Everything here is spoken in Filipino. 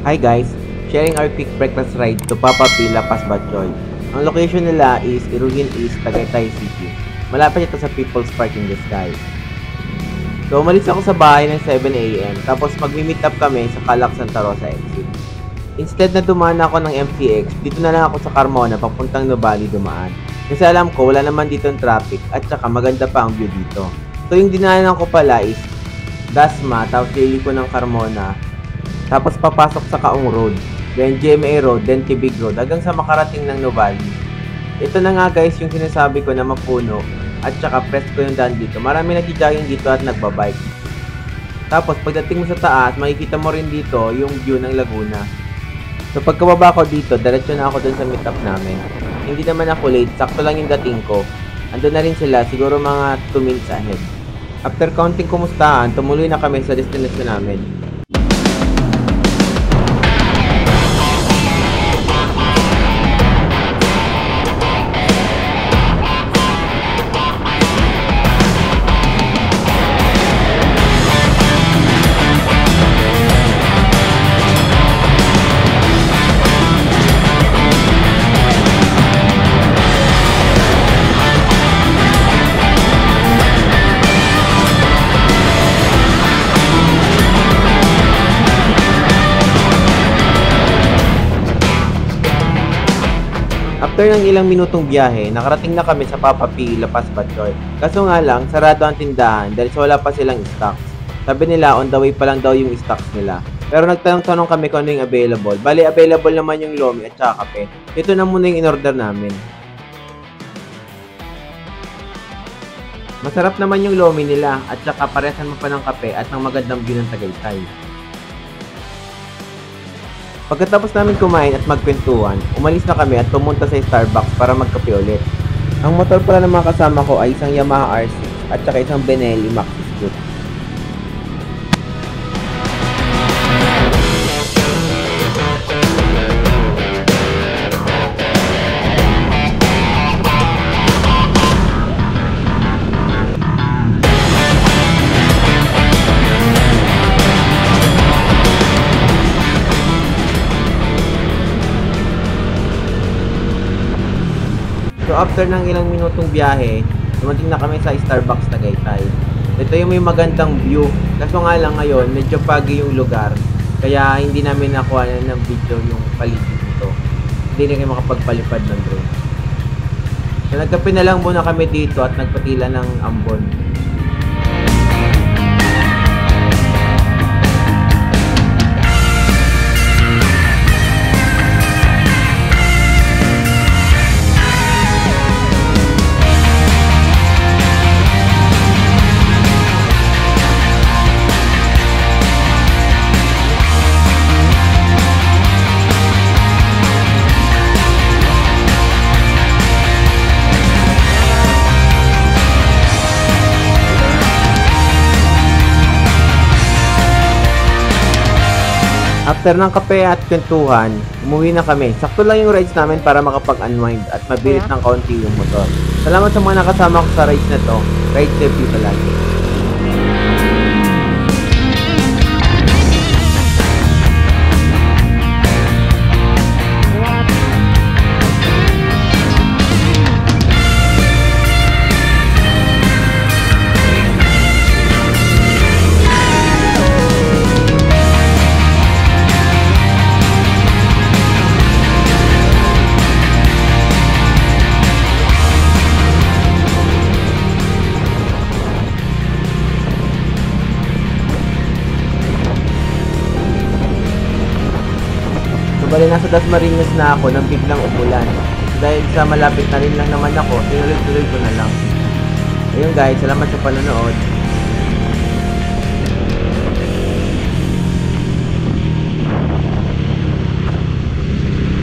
Hi guys! Sharing our quick breakfast ride to Papa P. La Paz, Batchoy. Ang location nila is Iruhin East, Tagaytay City. Malapit ito sa People's Park in the Sky. So umalis ako sa bahay ng 7 AM tapos magmi-meet up kami sa Calac Santa Rosa exit. Instead na dumaan ako ng MTX, dito na lang ako sa Carmona papuntang Nuvali dumaan. Kasi alam ko wala naman dito ang traffic at saka maganda pa ang view dito. So yung dinaanan ko pala is Dasma, tapos liliko ng Carmona, tapos papasok sa Kaong Road, then GMA Road, then Tibig Road, hanggang sa makarating ng Nuvali. Ito na nga guys yung sinasabi ko na mapuno at saka presko yung daan dito. Marami nagja-jogging dito at nagbabike. Tapos pagdating mo sa taas, makikita mo rin dito yung view ng Laguna. So pagkababa ko dito, diretso na ako dun sa meetup namin. Hindi naman ako late, sakto lang yung dating ko. Andun na rin sila, siguro mga 2 minutes ahead. After counting kumustahan, tumuloy na kami sa destination namin. After ng ilang minutong biyahe, nakarating na kami sa Papa P. La Paz, Batchoy. Kaso nga lang, sarado ang tindahan dahil wala pa silang stocks. Sabi nila, on the way pa lang daw yung stocks nila. Pero nagtanong-tanong kami kung ano yung available. Bali, available naman yung lomi at saka kape. Ito na muna yung in-order namin. Masarap naman yung lomi nila at saka paresan mo pa ng kape at ng magandang view ng Tagaytay. Pagkatapos namin kumain at magkwentuhan, umalis na kami at pumunta sa Starbucks para magkape ulit. Ang motor pala ng mga kasama ko ay isang Yamaha R6 at saka isang Benelli Maxi Scoot. So after ng ilang minutong biyahe, dumating na kami sa Starbucks Tagaytay. Ito yung may magandang view. Kaso nga lang ngayon, medyo pagi yung lugar. Kaya hindi namin nakuha ng video yung paligid dito. Hindi na kayo makapagpalipad ng drone. So nagkape na lang muna kami dito at nagpatila ng ambon. After ng kape at kwentuhan, umuwi na kami. Sakto lang yung rides namin para makapag-unwind at mabirit ng kaunti yung motor. Salamat sa mga nakasama ko sa rides na to. Ride safety palagi. Bali, nasa Dasmariñas na ako nang biglang umulan. Dahil sa malapit na rin lang naman ako, tinuloy-tuloy ko na lang. Ayun guys, salamat sa panonood.